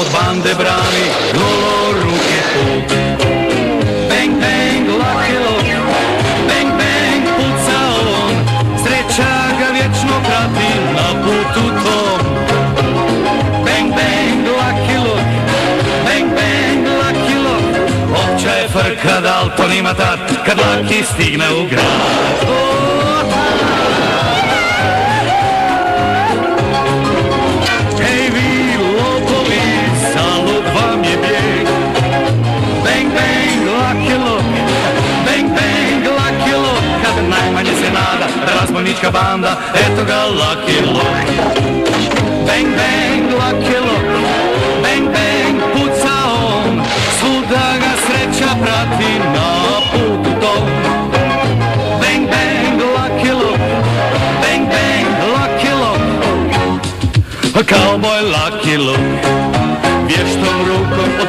od bande brani goloruke put. Bang, bang, Lucky Luke, bang, bang, puca on, sreća ga vječno prati na putu tom. Bang, bang, Lucky Luke, bang, bang, Lucky Luke, opća je frka da li to nima tad kad Lucky stigne u grad. Hej vi lopovi, zalud vam je bijeg. Bang, bang, Lucky Luke, bang, bang, Lucky Luke, kad najmanje se nada razbojnička banda, eto ga Lucky Luke. Bang, bang, Lucky Luke, bang, bang, puca on, svuda ga sreća prati na putu tom. Bang, bang, Lucky Luke, bang, bang, Lucky Luke, cowboy Lucky Luke, vještom rukom od